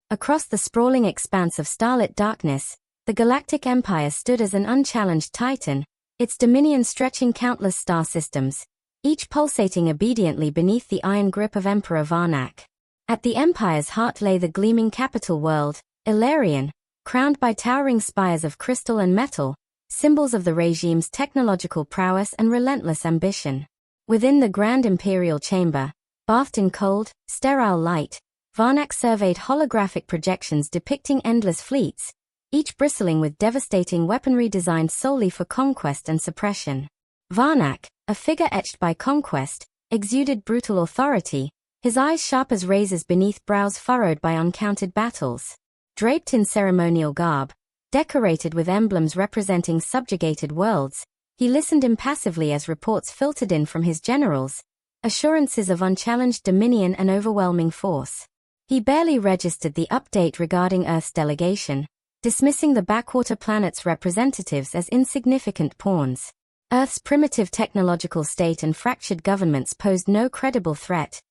Across the sprawling expanse of starlit darkness, the Galactic Empire stood as an unchallenged titan, its dominion stretching countless star systems, each pulsating obediently beneath the iron grip of Emperor Varnak. At the Empire's heart lay the gleaming capital world, Ilarion, crowned by towering spires of crystal and metal, symbols of the regime's technological prowess and relentless ambition. Within the grand imperial chamber, bathed in cold, sterile light, Varnak surveyed holographic projections depicting endless fleets, each bristling with devastating weaponry designed solely for conquest and suppression. Varnak, a figure etched by conquest, exuded brutal authority, his eyes sharp as razors beneath brows furrowed by uncounted battles. Draped in ceremonial garb, decorated with emblems representing subjugated worlds, he listened impassively as reports filtered in from his generals, assurances of unchallenged dominion and overwhelming force. He barely registered the update regarding Earth's delegation, dismissing the backwater planet's representatives as insignificant pawns. Earth's primitive technological state and fractured governments posed no credible threat.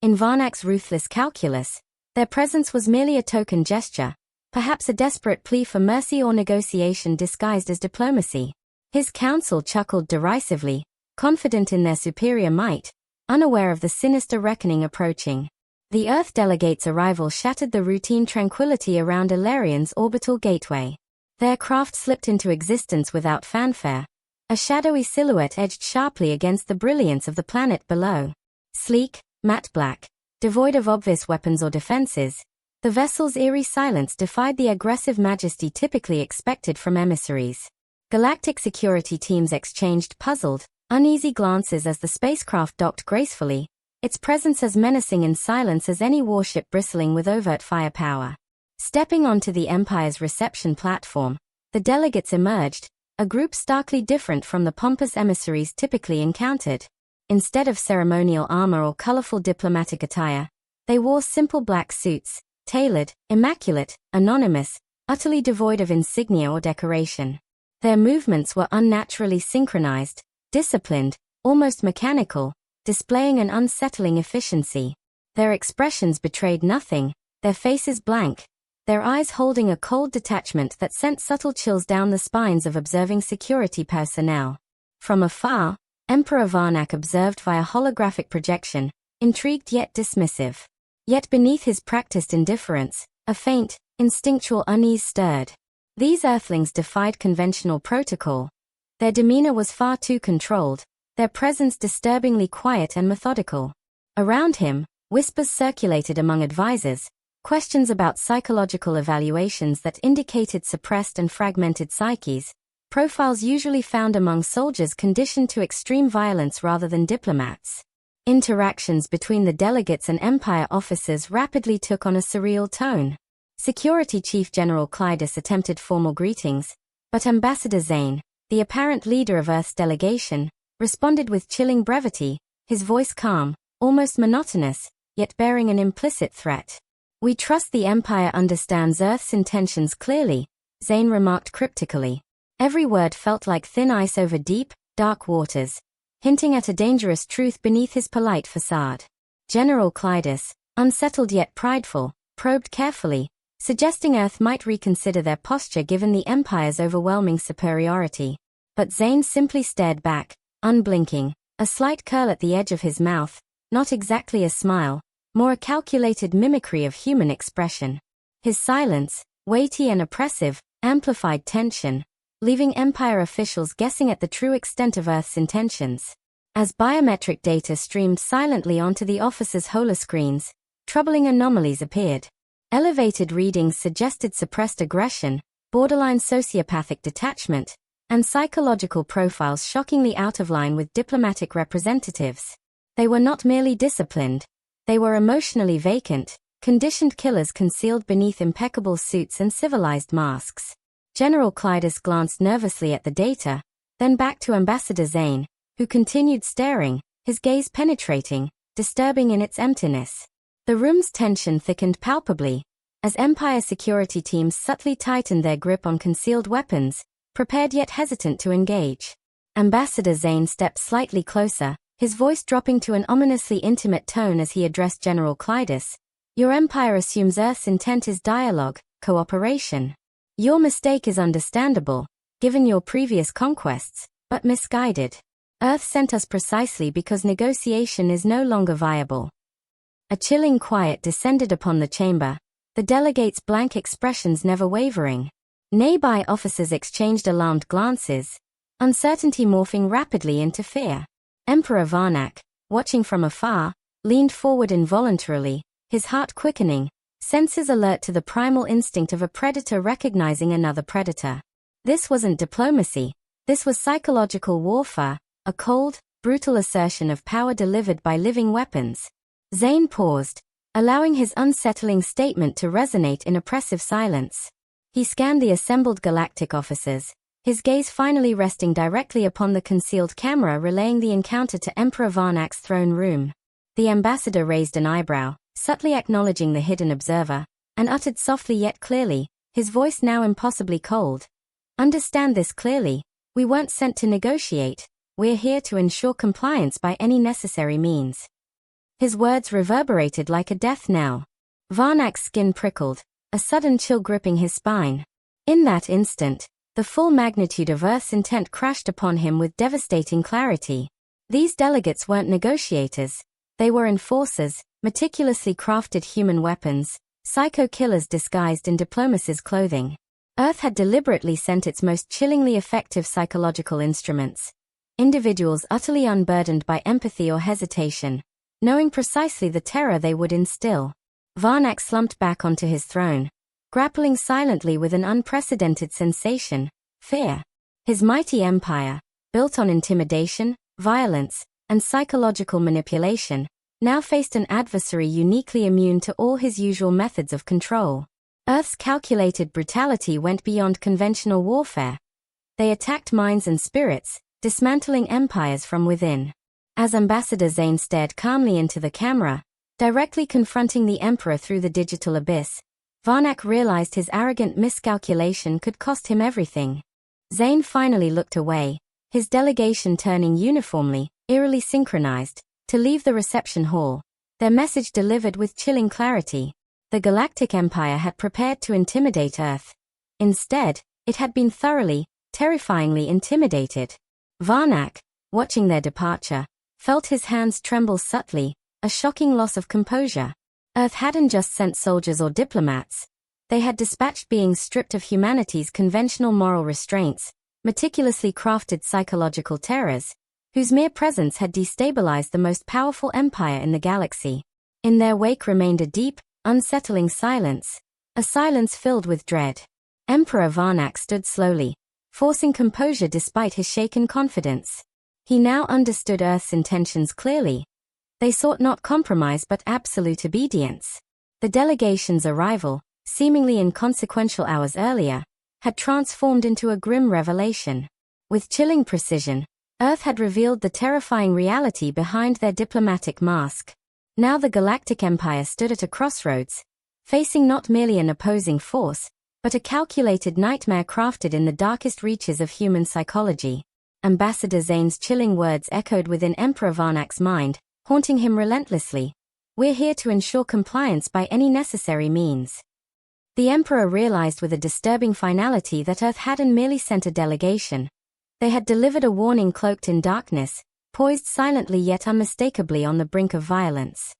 In Varnak's ruthless calculus, their presence was merely a token gesture, perhaps a desperate plea for mercy or negotiation disguised as diplomacy. His council chuckled derisively, confident in their superior might, unaware of the sinister reckoning approaching. The Earth delegates' arrival shattered the routine tranquility around Ilarion's orbital gateway. Their craft slipped into existence without fanfare, a shadowy silhouette edged sharply against the brilliance of the planet below. Sleek, matte black, devoid of obvious weapons or defenses, the vessel's eerie silence defied the aggressive majesty typically expected from emissaries. Galactic security teams exchanged puzzled, uneasy glances as the spacecraft docked gracefully, its presence as menacing in silence as any warship bristling with overt firepower. Stepping onto the Empire's reception platform, the delegates emerged, a group starkly different from the pompous emissaries typically encountered. Instead of ceremonial armor or colorful diplomatic attire, they wore simple black suits, tailored, immaculate, anonymous, utterly devoid of insignia or decoration. Their movements were unnaturally synchronized, disciplined, almost mechanical, displaying an unsettling efficiency. Their expressions betrayed nothing, their faces blank, their eyes holding a cold detachment that sent subtle chills down the spines of observing security personnel. From afar, Emperor Varnak observed via holographic projection, intrigued yet dismissive. Yet beneath his practiced indifference, a faint, instinctual unease stirred. These earthlings defied conventional protocol. Their demeanor was far too controlled, their presence disturbingly quiet and methodical. Around him, whispers circulated among advisors, questions about psychological evaluations that indicated suppressed and fragmented psyches, profiles usually found among soldiers conditioned to extreme violence rather than diplomats. Interactions between the delegates and Empire officers rapidly took on a surreal tone. Security Chief General Clydus attempted formal greetings, but Ambassador Zane, the apparent leader of Earth's delegation, responded with chilling brevity, his voice calm, almost monotonous, yet bearing an implicit threat. "We trust the Empire understands Earth's intentions clearly," Zane remarked cryptically. Every word felt like thin ice over deep, dark waters, hinting at a dangerous truth beneath his polite facade. General Clydus, unsettled yet prideful, probed carefully, suggesting Earth might reconsider their posture given the Empire's overwhelming superiority. But Zane simply stared back, unblinking, a slight curl at the edge of his mouth, not exactly a smile, more a calculated mimicry of human expression. His silence, weighty and oppressive, amplified tension, leaving Empire officials guessing at the true extent of Earth's intentions. As biometric data streamed silently onto the officers' holoscreens, troubling anomalies appeared. Elevated readings suggested suppressed aggression, borderline sociopathic detachment, and psychological profiles shockingly out of line with diplomatic representatives. They were not merely disciplined, they were emotionally vacant, conditioned killers concealed beneath impeccable suits and civilized masks. General Clydus glanced nervously at the data, then back to Ambassador Zane, who continued staring, his gaze penetrating, disturbing in its emptiness. The room's tension thickened palpably, as Empire security teams subtly tightened their grip on concealed weapons, prepared yet hesitant to engage. Ambassador Zane stepped slightly closer, his voice dropping to an ominously intimate tone as he addressed General Clydus. Your empire assumes Earth's intent is dialogue, cooperation. Your mistake is understandable, given your previous conquests, but misguided. Earth sent us precisely because negotiation is no longer viable. A chilling quiet descended upon the chamber, the delegates' blank expressions never wavering. Nearby officers exchanged alarmed glances, uncertainty morphing rapidly into fear. Emperor Varnak, watching from afar, leaned forward involuntarily, his heart quickening, senses alert to the primal instinct of a predator recognizing another predator. This wasn't diplomacy, this was psychological warfare, a cold, brutal assertion of power delivered by living weapons. Zane paused, allowing his unsettling statement to resonate in oppressive silence. He scanned the assembled galactic officers, his gaze finally resting directly upon the concealed camera relaying the encounter to Emperor Varnak's throne room. The ambassador raised an eyebrow, subtly acknowledging the hidden observer, and uttered softly yet clearly, his voice now impossibly cold. Understand this clearly, we weren't sent to negotiate, we're here to ensure compliance by any necessary means. His words reverberated like a death knell. Varnak's skin prickled, a sudden chill gripping his spine. In that instant, the full magnitude of Earth's intent crashed upon him with devastating clarity. These delegates weren't negotiators, they were enforcers, meticulously crafted human weapons, psycho-killers disguised in diplomacy's clothing. Earth had deliberately sent its most chillingly effective psychological instruments. Individuals utterly unburdened by empathy or hesitation, knowing precisely the terror they would instill. Varnak slumped back onto his throne, grappling silently with an unprecedented sensation, fear. His mighty empire, built on intimidation, violence, and psychological manipulation, now faced an adversary uniquely immune to all his usual methods of control. Earth's calculated brutality went beyond conventional warfare. They attacked minds and spirits, dismantling empires from within. As Ambassador Zane stared calmly into the camera, directly confronting the Emperor through the digital abyss, Varnak realized his arrogant miscalculation could cost him everything. Zane finally looked away, his delegation turning uniformly, eerily synchronized, to leave the reception hall, their message delivered with chilling clarity. The Galactic Empire had prepared to intimidate Earth. Instead, it had been thoroughly, terrifyingly intimidated. Varnak, watching their departure, felt his hands tremble subtly, a shocking loss of composure. Earth hadn't just sent soldiers or diplomats. They had dispatched beings stripped of humanity's conventional moral restraints, meticulously crafted psychological terrors, whose mere presence had destabilized the most powerful empire in the galaxy. In their wake remained a deep, unsettling silence, a silence filled with dread. Emperor Varnak stood slowly, forcing composure despite his shaken confidence. He now understood Earth's intentions clearly. They sought not compromise but absolute obedience. The delegation's arrival, seemingly inconsequential hours earlier, had transformed into a grim revelation. With chilling precision, Earth had revealed the terrifying reality behind their diplomatic mask. Now the Galactic Empire stood at a crossroads, facing not merely an opposing force, but a calculated nightmare crafted in the darkest reaches of human psychology. Ambassador Zane's chilling words echoed within Emperor Varnak's mind, haunting him relentlessly. We're here to ensure compliance by any necessary means. The Emperor realized with a disturbing finality that Earth hadn't merely sent a delegation. They had delivered a warning cloaked in darkness, poised silently yet unmistakably on the brink of violence.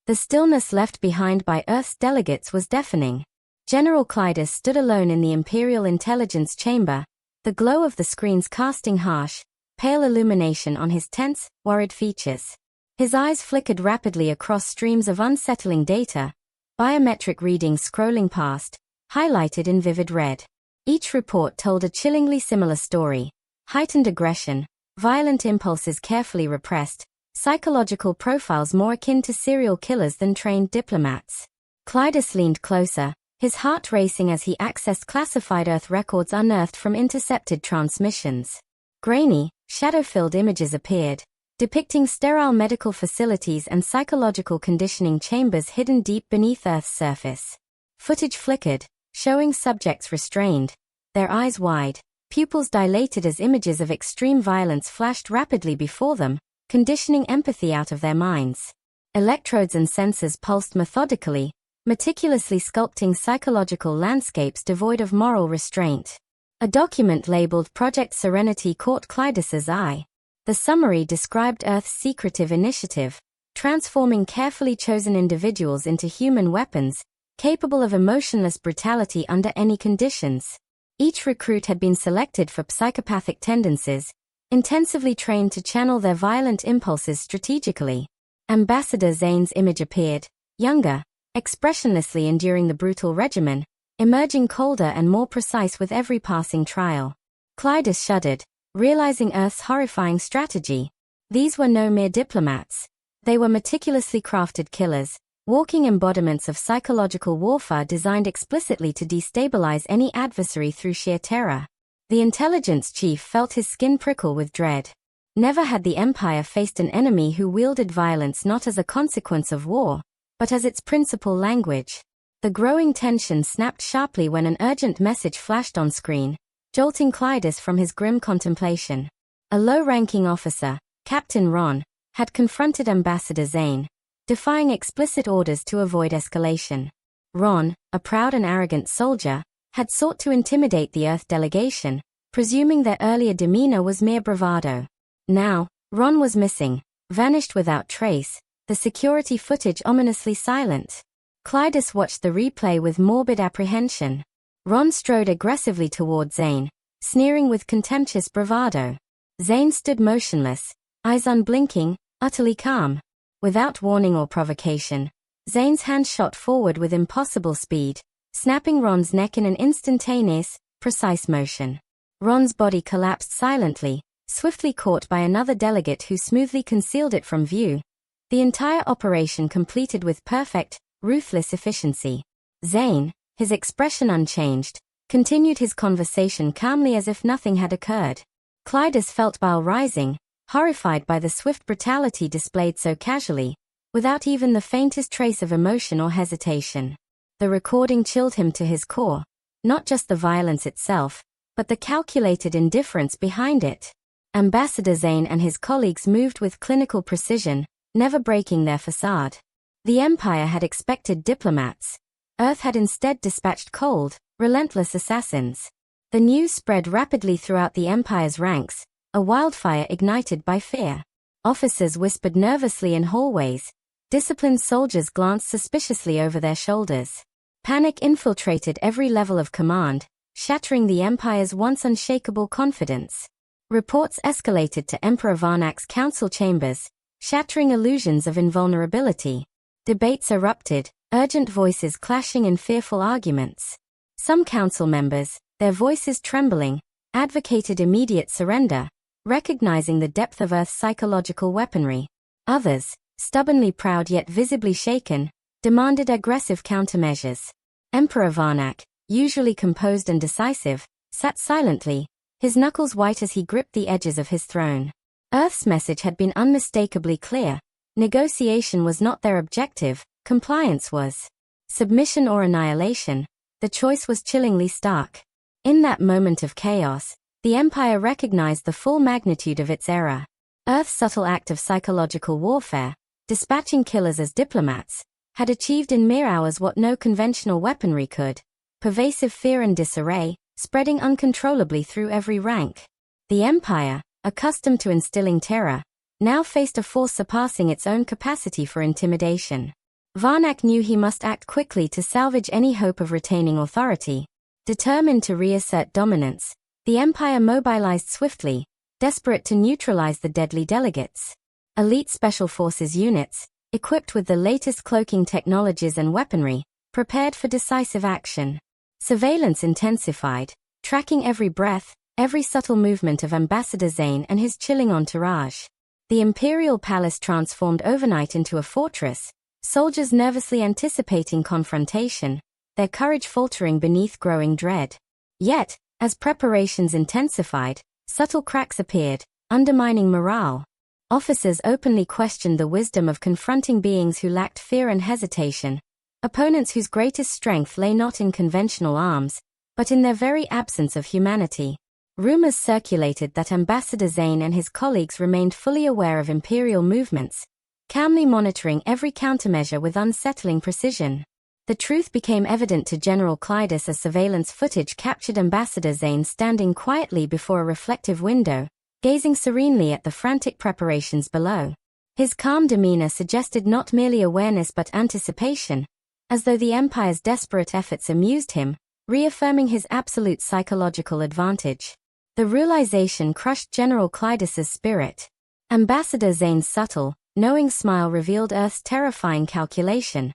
The stillness left behind by Earth's delegates was deafening. General Clydas stood alone in the Imperial Intelligence Chamber, the glow of the screens casting harsh, pale illumination on his tense, worried features. His eyes flickered rapidly across streams of unsettling data, biometric readings scrolling past, highlighted in vivid red. Each report told a chillingly similar story: heightened aggression, violent impulses carefully repressed, psychological profiles more akin to serial killers than trained diplomats. Clydas leaned closer, his heart racing as he accessed classified Earth records unearthed from intercepted transmissions. Grainy, shadow-filled images appeared, depicting sterile medical facilities and psychological conditioning chambers hidden deep beneath Earth's surface. Footage flickered, showing subjects restrained, their eyes wide, pupils dilated as images of extreme violence flashed rapidly before them, conditioning empathy out of their minds. Electrodes and sensors pulsed methodically, meticulously sculpting psychological landscapes devoid of moral restraint. A document labeled Project Serenity caught Cleidus's eye. The summary described Earth's secretive initiative, transforming carefully chosen individuals into human weapons, capable of emotionless brutality under any conditions. Each recruit had been selected for psychopathic tendencies, intensively trained to channel their violent impulses strategically. Ambassador Zane's image appeared, younger, expressionlessly enduring the brutal regimen, emerging colder and more precise with every passing trial. Cleidus shuddered, realizing Earth's horrifying strategy. These were no mere diplomats. They were meticulously crafted killers, walking embodiments of psychological warfare designed explicitly to destabilize any adversary through sheer terror. The intelligence chief felt his skin prickle with dread. Never had the Empire faced an enemy who wielded violence not as a consequence of war, but as its principal language. The growing tension snapped sharply when an urgent message flashed on screen, jolting Cleidus from his grim contemplation. A low-ranking officer, Captain Ron, had confronted Ambassador Zane, defying explicit orders to avoid escalation. Ron, a proud and arrogant soldier, had sought to intimidate the Earth delegation, presuming their earlier demeanor was mere bravado. Now, Ron was missing, vanished without trace, the security footage ominously silent. Cleidus watched the replay with morbid apprehension. Ron strode aggressively toward Zane, sneering with contemptuous bravado. Zane stood motionless, eyes unblinking, utterly calm. Without warning or provocation, Zane's hand shot forward with impossible speed, snapping Ron's neck in an instantaneous, precise motion. Ron's body collapsed silently, swiftly caught by another delegate who smoothly concealed it from view. The entire operation completed with perfect, ruthless efficiency. Zane, his expression unchanged, continued his conversation calmly as if nothing had occurred. Cleidus felt bile rising, horrified by the swift brutality displayed so casually, without even the faintest trace of emotion or hesitation. The recording chilled him to his core, not just the violence itself, but the calculated indifference behind it. Ambassador Zane and his colleagues moved with clinical precision, never breaking their facade. The Empire had expected diplomats. Earth had instead dispatched cold, relentless assassins. The news spread rapidly throughout the Empire's ranks, a wildfire ignited by fear. Officers whispered nervously in hallways. Disciplined soldiers glanced suspiciously over their shoulders. Panic infiltrated every level of command, shattering the Empire's once unshakable confidence. Reports escalated to Emperor Varnak's council chambers, shattering illusions of invulnerability. Debates erupted, urgent voices clashing in fearful arguments. Some council members, their voices trembling, advocated immediate surrender, recognizing the depth of Earth's psychological weaponry. Others, stubbornly proud yet visibly shaken, demanded aggressive countermeasures. Emperor Varnak, usually composed and decisive, sat silently, his knuckles white as he gripped the edges of his throne. Earth's message had been unmistakably clear. Negotiation was not their objective, compliance was. Submission or annihilation, the choice was chillingly stark. In that moment of chaos, the Empire recognized the full magnitude of its error. Earth's subtle act of psychological warfare, dispatching killers as diplomats, had achieved in mere hours what no conventional weaponry could: pervasive fear and disarray, spreading uncontrollably through every rank. The Empire, accustomed to instilling terror, now faced a force surpassing its own capacity for intimidation. Varnak knew he must act quickly to salvage any hope of retaining authority. Determined to reassert dominance, the Empire mobilized swiftly, desperate to neutralize the deadly delegates. Elite Special Forces units, equipped with the latest cloaking technologies and weaponry, prepared for decisive action. Surveillance intensified, tracking every breath, every subtle movement of Ambassador Zane and his chilling entourage. The Imperial Palace transformed overnight into a fortress, soldiers nervously anticipating confrontation, their courage faltering beneath growing dread. Yet, as preparations intensified, subtle cracks appeared, undermining morale. Officers openly questioned the wisdom of confronting beings who lacked fear and hesitation, opponents whose greatest strength lay not in conventional arms, but in their very absence of humanity. Rumors circulated that Ambassador Zane and his colleagues remained fully aware of Imperial movements, calmly monitoring every countermeasure with unsettling precision. The truth became evident to General Clydus as surveillance footage captured Ambassador Zane standing quietly before a reflective window, gazing serenely at the frantic preparations below. His calm demeanor suggested not merely awareness but anticipation, as though the Empire's desperate efforts amused him, reaffirming his absolute psychological advantage. The realization crushed General Clydus's spirit. Ambassador Zane's subtle, knowing smile revealed Earth's terrifying calculation.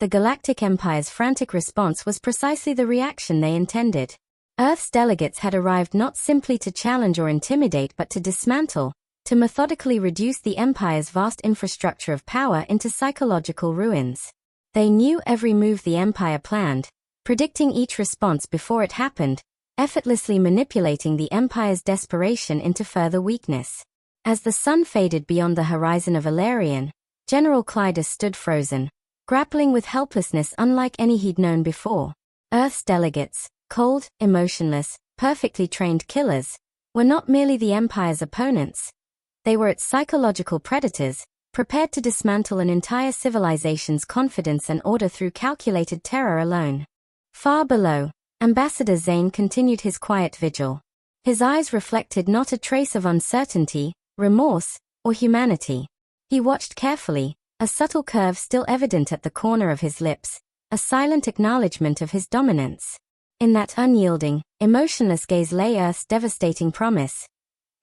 The Galactic Empire's frantic response was precisely the reaction they intended. Earth's delegates had arrived not simply to challenge or intimidate but to dismantle, to methodically reduce the Empire's vast infrastructure of power into psychological ruins. They knew every move the Empire planned, predicting each response before it happened, effortlessly manipulating the Empire's desperation into further weakness. As the sun faded beyond the horizon of Ilarion, General Clydus stood frozen, grappling with helplessness unlike any he'd known before. Earth's delegates, cold, emotionless, perfectly trained killers, were not merely the Empire's opponents. They were its psychological predators, prepared to dismantle an entire civilization's confidence and order through calculated terror alone. Far below, Ambassador Zane continued his quiet vigil. His eyes reflected not a trace of uncertainty, remorse, or humanity. He watched carefully, a subtle curve still evident at the corner of his lips, a silent acknowledgement of his dominance. In that unyielding, emotionless gaze lay Earth's devastating promise.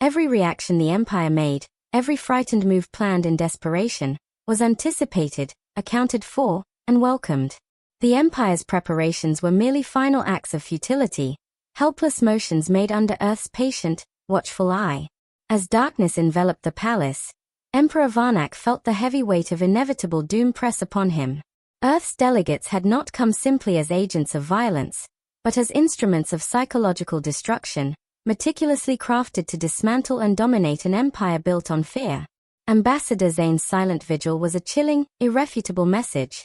Every reaction the Empire made, every frightened move planned in desperation, was anticipated, accounted for, and welcomed. The Empire's preparations were merely final acts of futility, helpless motions made under Earth's patient, watchful eye. As darkness enveloped the palace, Emperor Varnak felt the heavy weight of inevitable doom press upon him. Earth's delegates had not come simply as agents of violence, but as instruments of psychological destruction, meticulously crafted to dismantle and dominate an empire built on fear. Ambassador Zane's silent vigil was a chilling, irrefutable message.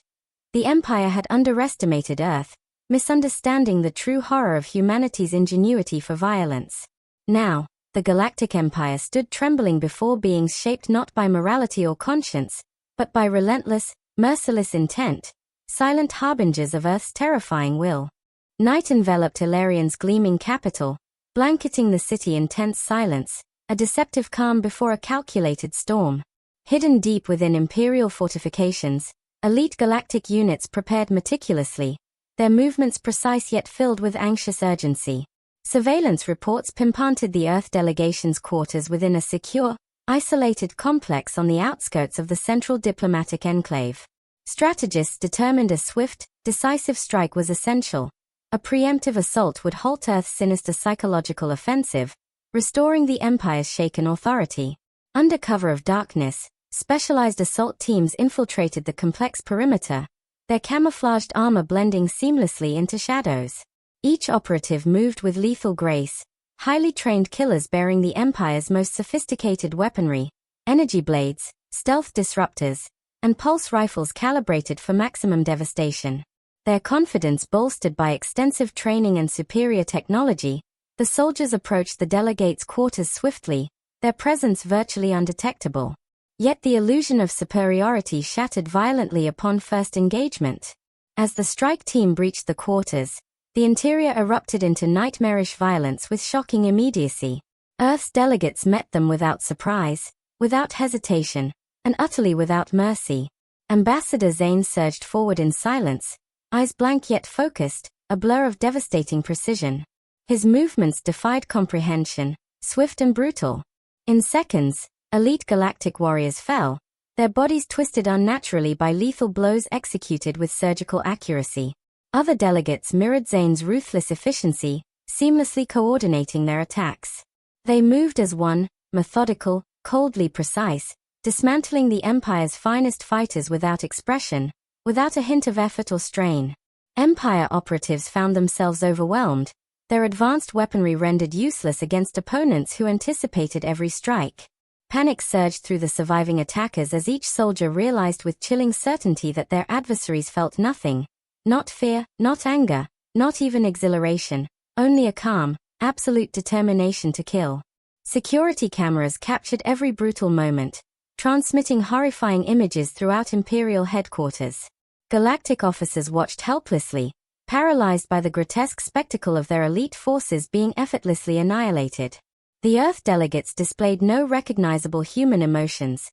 The Empire had underestimated Earth, misunderstanding the true horror of humanity's ingenuity for violence. Now, the Galactic Empire stood trembling before beings shaped not by morality or conscience, but by relentless, merciless intent, silent harbingers of Earth's terrifying will. Night enveloped Ilarion's gleaming capital, blanketing the city in tense silence, a deceptive calm before a calculated storm. Hidden deep within imperial fortifications, elite galactic units prepared meticulously, their movements precise yet filled with anxious urgency. Surveillance reports pinpointed the Earth delegation's quarters within a secure, isolated complex on the outskirts of the central diplomatic enclave. Strategists determined a swift, decisive strike was essential. A preemptive assault would halt Earth's sinister psychological offensive, restoring the Empire's shaken authority. Under cover of darkness, specialized assault teams infiltrated the complex perimeter, their camouflaged armor blending seamlessly into shadows. Each operative moved with lethal grace, highly trained killers bearing the Empire's most sophisticated weaponry, energy blades, stealth disruptors, and pulse rifles calibrated for maximum devastation. Their confidence bolstered by extensive training and superior technology, the soldiers approached the delegates' quarters swiftly, their presence virtually undetectable. Yet the illusion of superiority shattered violently upon first engagement. As the strike team breached the quarters, the interior erupted into nightmarish violence with shocking immediacy. Earth's delegates met them without surprise, without hesitation, and utterly without mercy. Ambassador Zane surged forward in silence, eyes blank yet focused, a blur of devastating precision. His movements defied comprehension, swift and brutal. In seconds, elite galactic warriors fell, their bodies twisted unnaturally by lethal blows executed with surgical accuracy. Other delegates mirrored Zane's ruthless efficiency, seamlessly coordinating their attacks. They moved as one, methodical, coldly precise, dismantling the Empire's finest fighters without expression, without a hint of effort or strain. Empire operatives found themselves overwhelmed, their advanced weaponry rendered useless against opponents who anticipated every strike. Panic surged through the surviving attackers as each soldier realized with chilling certainty that their adversaries felt nothing. Not fear, not anger, not even exhilaration, only a calm, absolute determination to kill. Security cameras captured every brutal moment, transmitting horrifying images throughout Imperial headquarters. Galactic officers watched helplessly, paralyzed by the grotesque spectacle of their elite forces being effortlessly annihilated. The Earth delegates displayed no recognizable human emotions.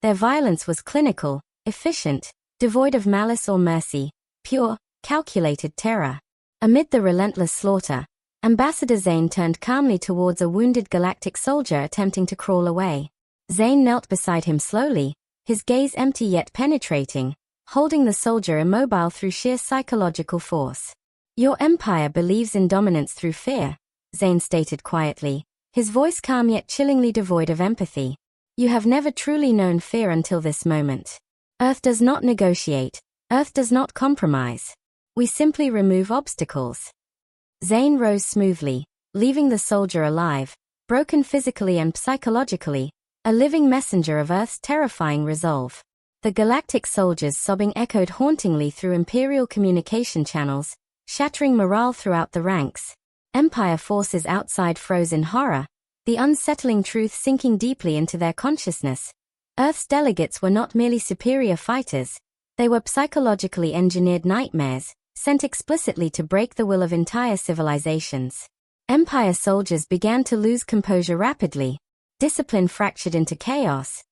Their violence was clinical, efficient, devoid of malice or mercy, pure, calculated terror. Amid the relentless slaughter, Ambassador Zane turned calmly towards a wounded galactic soldier attempting to crawl away. Zane knelt beside him slowly, his gaze empty yet penetrating, holding the soldier immobile through sheer psychological force. "Your empire believes in dominance through fear," Zane stated quietly, his voice calm yet chillingly devoid of empathy. "You have never truly known fear until this moment. Earth does not negotiate. Earth does not compromise. We simply remove obstacles." Zane rose smoothly, leaving the soldier alive, broken physically and psychologically, a living messenger of Earth's terrifying resolve. The galactic soldiers' sobbing echoed hauntingly through Imperial communication channels, shattering morale throughout the ranks. Empire forces outside froze in horror, the unsettling truth sinking deeply into their consciousness. Earth's delegates were not merely superior fighters, they were psychologically engineered nightmares, sent explicitly to break the will of entire civilizations. Empire soldiers began to lose composure rapidly. Discipline fractured into chaos.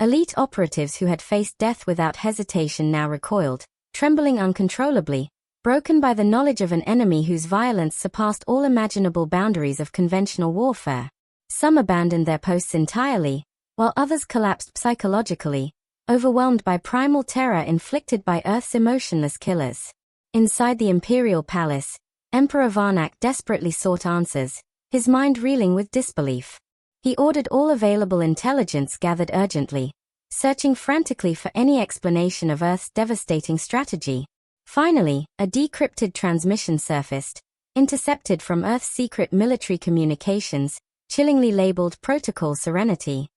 Elite operatives who had faced death without hesitation now recoiled, trembling uncontrollably, broken by the knowledge of an enemy whose violence surpassed all imaginable boundaries of conventional warfare. Some abandoned their posts entirely, while others collapsed psychologically, overwhelmed by primal terror inflicted by Earth's emotionless killers. Inside the Imperial Palace, Emperor Varnak desperately sought answers, his mind reeling with disbelief. He ordered all available intelligence gathered urgently, searching frantically for any explanation of Earth's devastating strategy. Finally, a decrypted transmission surfaced, intercepted from Earth's secret military communications, chillingly labeled Protocol Serenity.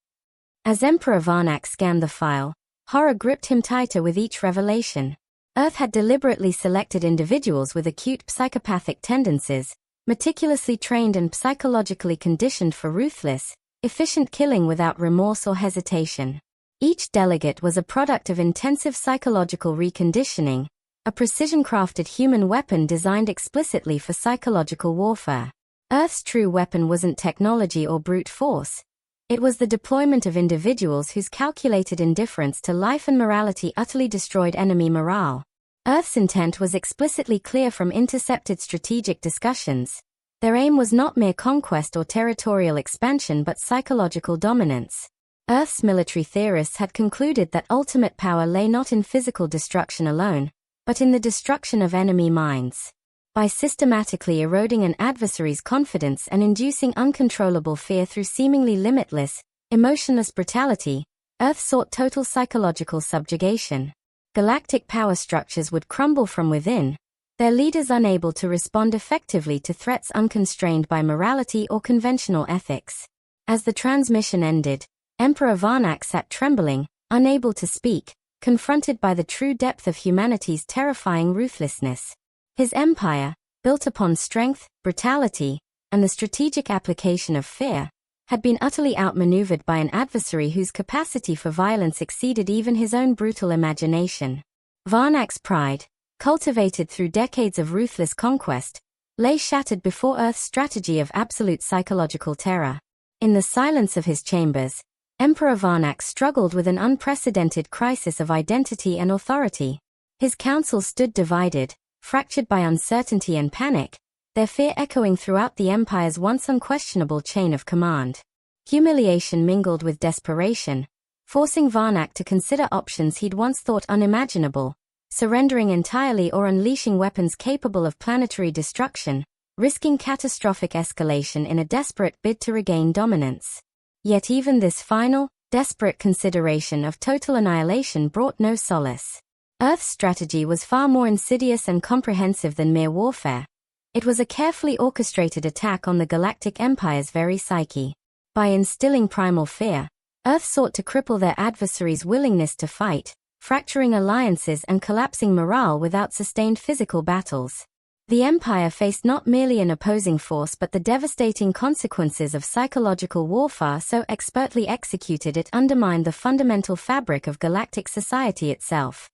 As Emperor Varnak scanned the file, horror gripped him tighter with each revelation. Earth had deliberately selected individuals with acute psychopathic tendencies, meticulously trained and psychologically conditioned for ruthless, efficient killing without remorse or hesitation. Each delegate was a product of intensive psychological reconditioning, a precision-crafted human weapon designed explicitly for psychological warfare. Earth's true weapon wasn't technology or brute force. It was the deployment of individuals whose calculated indifference to life and morality utterly destroyed enemy morale. Earth's intent was explicitly clear from intercepted strategic discussions. Their aim was not mere conquest or territorial expansion but psychological dominance. Earth's military theorists had concluded that ultimate power lay not in physical destruction alone, but in the destruction of enemy minds. By systematically eroding an adversary's confidence and inducing uncontrollable fear through seemingly limitless, emotionless brutality, Earth sought total psychological subjugation. Galactic power structures would crumble from within, their leaders unable to respond effectively to threats unconstrained by morality or conventional ethics. As the transmission ended, Emperor Varnak sat trembling, unable to speak, confronted by the true depth of humanity's terrifying ruthlessness. His empire, built upon strength, brutality, and the strategic application of fear, had been utterly outmaneuvered by an adversary whose capacity for violence exceeded even his own brutal imagination. Varnak's pride, cultivated through decades of ruthless conquest, lay shattered before Earth's strategy of absolute psychological terror. In the silence of his chambers, Emperor Varnak struggled with an unprecedented crisis of identity and authority. His council stood divided, fractured by uncertainty and panic, their fear echoing throughout the Empire's once unquestionable chain of command. Humiliation mingled with desperation, forcing Varnak to consider options he'd once thought unimaginable, surrendering entirely or unleashing weapons capable of planetary destruction, risking catastrophic escalation in a desperate bid to regain dominance. Yet even this final, desperate consideration of total annihilation brought no solace. Earth's strategy was far more insidious and comprehensive than mere warfare. It was a carefully orchestrated attack on the Galactic Empire's very psyche. By instilling primal fear, Earth sought to cripple their adversaries' willingness to fight, fracturing alliances and collapsing morale without sustained physical battles. The Empire faced not merely an opposing force but the devastating consequences of psychological warfare so expertly executed it undermined the fundamental fabric of galactic society itself.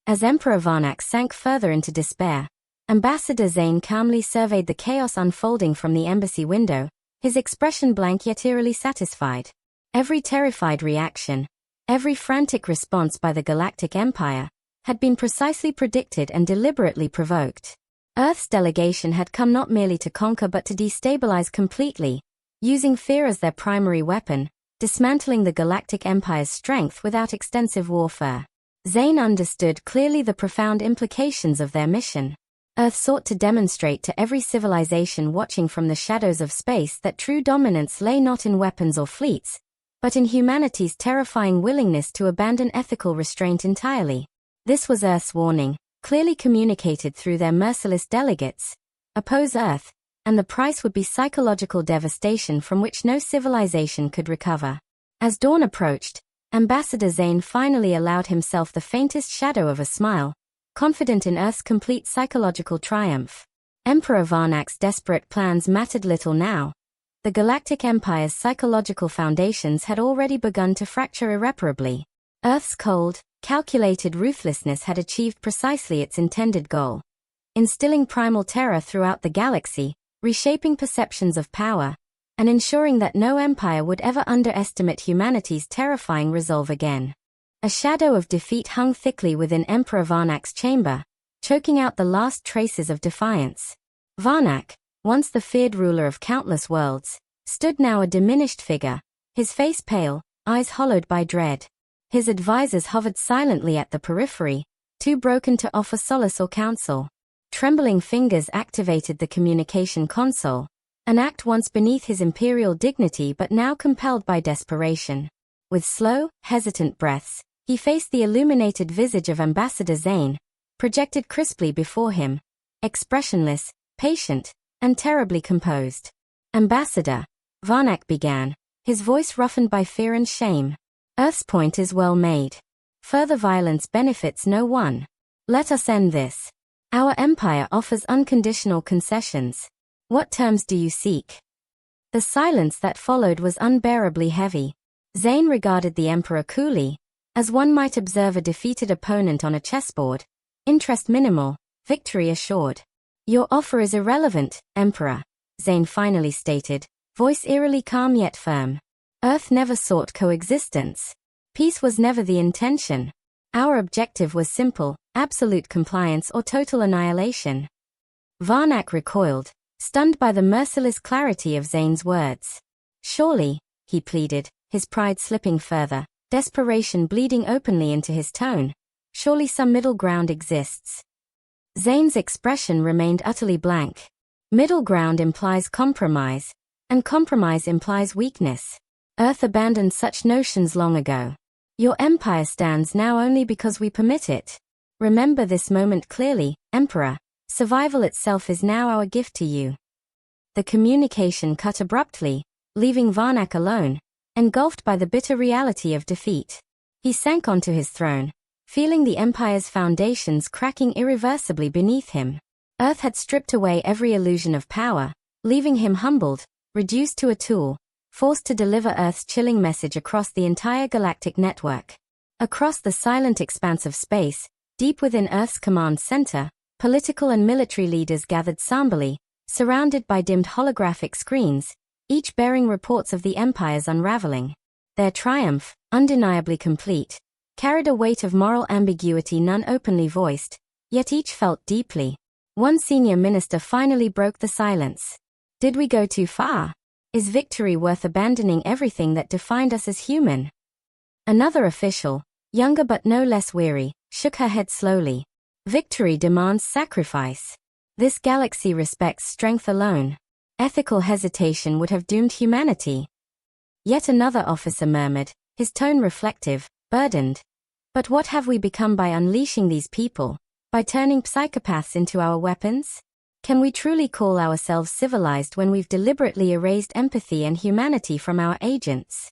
As Emperor Varnak sank further into despair, Ambassador Zane calmly surveyed the chaos unfolding from the embassy window, his expression blank yet eerily satisfied. Every terrified reaction, every frantic response by the Galactic Empire, had been precisely predicted and deliberately provoked. Earth's delegation had come not merely to conquer but to destabilize completely, using fear as their primary weapon, dismantling the Galactic Empire's strength without extensive warfare. Zane understood clearly the profound implications of their mission. Earth sought to demonstrate to every civilization watching from the shadows of space that true dominance lay not in weapons or fleets, but in humanity's terrifying willingness to abandon ethical restraint entirely. This was Earth's warning, clearly communicated through their merciless delegates. Oppose Earth, and the price would be psychological devastation from which no civilization could recover. As dawn approached, Ambassador Zane finally allowed himself the faintest shadow of a smile, confident in Earth's complete psychological triumph. Emperor Varnak's desperate plans mattered little now. The Galactic Empire's psychological foundations had already begun to fracture irreparably. Earth's cold, calculated ruthlessness had achieved precisely its intended goal, instilling primal terror throughout the galaxy, reshaping perceptions of power, and ensuring that no empire would ever underestimate humanity's terrifying resolve again. A shadow of defeat hung thickly within Emperor Varnak's chamber, choking out the last traces of defiance. Varnak, once the feared ruler of countless worlds, stood now a diminished figure, his face pale, eyes hollowed by dread. His advisors hovered silently at the periphery, too broken to offer solace or counsel. Trembling fingers activated the communication console, an act once beneath his imperial dignity but now compelled by desperation. With slow, hesitant breaths, he faced the illuminated visage of Ambassador Zane, projected crisply before him, expressionless, patient, and terribly composed. "Ambassador," Varnak began, his voice roughened by fear and shame. "Earth's point is well made. Further violence benefits no one. Let us end this. Our empire offers unconditional concessions. What terms do you seek?" The silence that followed was unbearably heavy. Zane regarded the Emperor coolly, as one might observe a defeated opponent on a chessboard. Interest minimal, victory assured. "Your offer is irrelevant, Emperor," Zane finally stated, voice eerily calm yet firm. "Earth never sought coexistence. Peace was never the intention. Our objective was simple, absolute compliance or total annihilation." Varnak recoiled, stunned by the merciless clarity of Zane's words. "Surely," he pleaded, his pride slipping further, desperation bleeding openly into his tone, "surely some middle ground exists." Zane's expression remained utterly blank. Middle ground implies compromise, and compromise implies weakness. Earth abandoned such notions long ago. Your empire stands now only because we permit it. Remember this moment clearly, Emperor. Survival itself is now our gift to you. The communication cut abruptly, leaving Varnak alone, engulfed by the bitter reality of defeat. He sank onto his throne, feeling the Empire's foundations cracking irreversibly beneath him. Earth had stripped away every illusion of power, leaving him humbled, reduced to a tool, forced to deliver Earth's chilling message across the entire galactic network. Across the silent expanse of space, deep within Earth's command center, political and military leaders gathered somberly, surrounded by dimmed holographic screens, each bearing reports of the Empire's unraveling. Their triumph, undeniably complete, carried a weight of moral ambiguity none openly voiced, yet each felt deeply. One senior minister finally broke the silence. "Did we go too far? Is victory worth abandoning everything that defined us as human?" Another official, younger but no less weary, shook her head slowly. "Victory demands sacrifice. This galaxy respects strength alone. Ethical hesitation would have doomed humanity." Yet another officer murmured, his tone reflective, burdened. "But what have we become by unleashing these people, by turning psychopaths into our weapons? Can we truly call ourselves civilized when we've deliberately erased empathy and humanity from our agents?"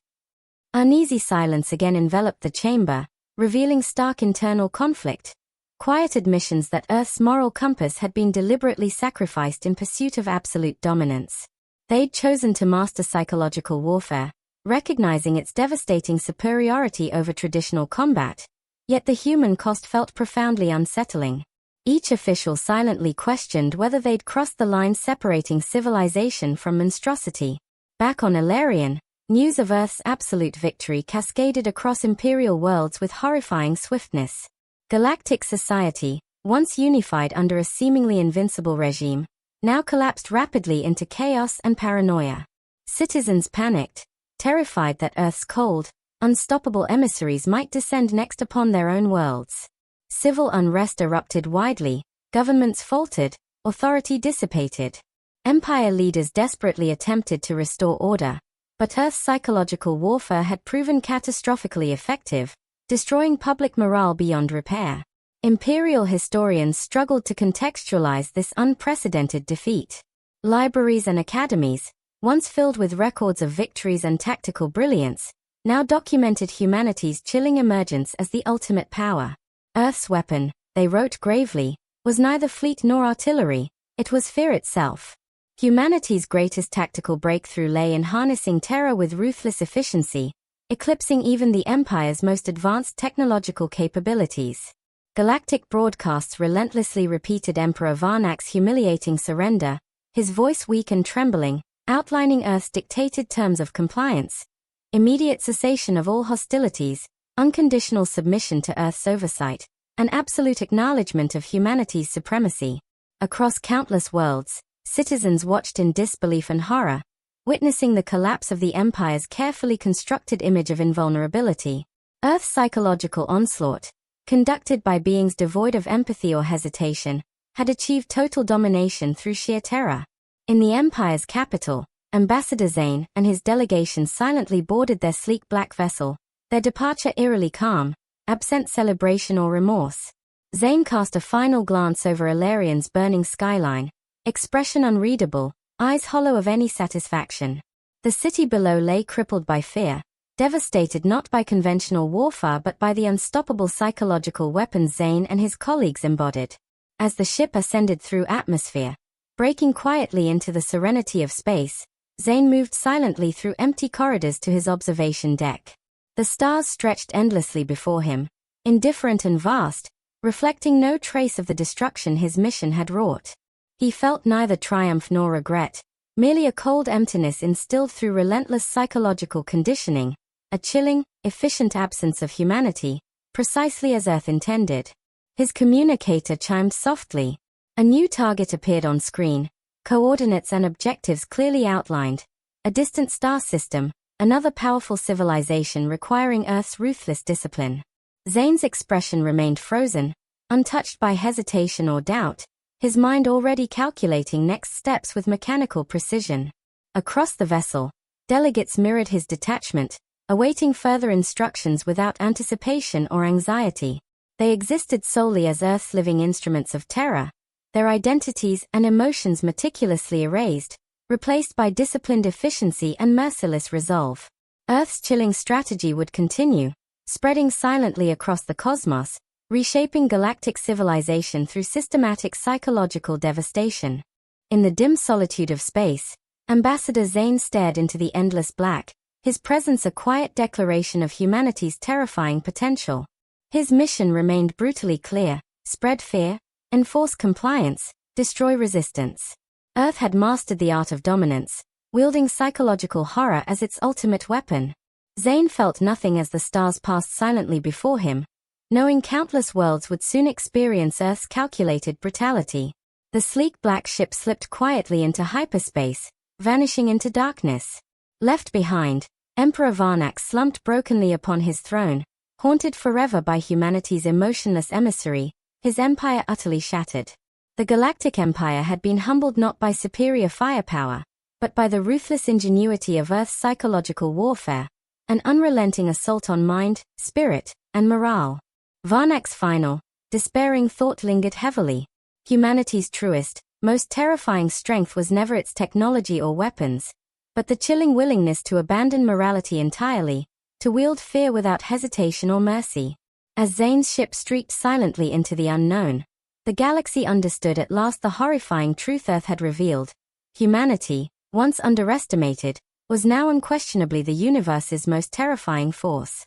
Uneasy silence again enveloped the chamber, revealing stark internal conflict. Quiet admissions that Earth's moral compass had been deliberately sacrificed in pursuit of absolute dominance. They'd chosen to master psychological warfare, recognizing its devastating superiority over traditional combat, Yet the human cost felt profoundly unsettling. Each official silently questioned whether they'd crossed the line separating civilization from monstrosity. Back on Ilarion, news of Earth's absolute victory cascaded across imperial worlds with horrifying swiftness. Galactic society, once unified under a seemingly invincible regime, now collapsed rapidly into chaos and paranoia. Citizens panicked, terrified that Earth's cold, unstoppable emissaries might descend next upon their own worlds. Civil unrest erupted widely, governments faltered, authority dissipated. Empire leaders desperately attempted to restore order, but Earth's psychological warfare had proven catastrophically effective, destroying public morale beyond repair. Imperial historians struggled to contextualize this unprecedented defeat. Libraries and academies, once filled with records of victories and tactical brilliance, now documented humanity's chilling emergence as the ultimate power. Earth's weapon, they wrote gravely, was neither fleet nor artillery, it was fear itself. Humanity's greatest tactical breakthrough lay in harnessing terror with ruthless efficiency, eclipsing even the Empire's most advanced technological capabilities. Galactic broadcasts relentlessly repeated Emperor Varnak's humiliating surrender, his voice weak and trembling, outlining Earth's dictated terms of compliance, immediate cessation of all hostilities, unconditional submission to Earth's oversight, and absolute acknowledgement of humanity's supremacy. Across countless worlds, citizens watched in disbelief and horror, witnessing the collapse of the Empire's carefully constructed image of invulnerability. Earth's psychological onslaught, conducted by beings devoid of empathy or hesitation, had achieved total domination through sheer terror. In the Empire's capital, Ambassador Zane and his delegation silently boarded their sleek black vessel, their departure eerily calm, absent celebration or remorse. Zane cast a final glance over Ilarion's burning skyline, expression unreadable, eyes hollow of any satisfaction. The city below lay crippled by fear, devastated not by conventional warfare but by the unstoppable psychological weapons Zane and his colleagues embodied. As the ship ascended through atmosphere, breaking quietly into the serenity of space, Zane moved silently through empty corridors to his observation deck. The stars stretched endlessly before him, indifferent and vast, reflecting no trace of the destruction his mission had wrought. He felt neither triumph nor regret, merely a cold emptiness instilled through relentless psychological conditioning, a chilling, efficient absence of humanity, precisely as Earth intended. His communicator chimed softly. A new target appeared on screen, coordinates and objectives clearly outlined. A distant star system, another powerful civilization requiring Earth's ruthless discipline. Zane's expression remained frozen, untouched by hesitation or doubt, his mind already calculating next steps with mechanical precision. Across the vessel, delegates mirrored his detachment, awaiting further instructions without anticipation or anxiety. They existed solely as Earth's living instruments of terror, their identities and emotions meticulously erased, replaced by disciplined efficiency and merciless resolve. Earth's chilling strategy would continue, spreading silently across the cosmos, reshaping galactic civilization through systematic psychological devastation. In the dim solitude of space, Ambassador Zane stared into the endless black, his presence a quiet declaration of humanity's terrifying potential. His mission remained brutally clear: spread fear, enforce compliance, destroy resistance. Earth had mastered the art of dominance, wielding psychological horror as its ultimate weapon. Zane felt nothing as the stars passed silently before him, knowing countless worlds would soon experience Earth's calculated brutality. The sleek black ship slipped quietly into hyperspace, vanishing into darkness. Left behind, Emperor Varnak slumped brokenly upon his throne, haunted forever by humanity's emotionless emissary, his empire utterly shattered. The Galactic Empire had been humbled not by superior firepower, but by the ruthless ingenuity of Earth's psychological warfare, an unrelenting assault on mind, spirit, and morale. Varnak's final, despairing thought lingered heavily. Humanity's truest, most terrifying strength was never its technology or weapons, but the chilling willingness to abandon morality entirely, to wield fear without hesitation or mercy. As Zane's ship streaked silently into the unknown, the galaxy understood at last the horrifying truth Earth had revealed. Humanity, once underestimated, was now unquestionably the universe's most terrifying force.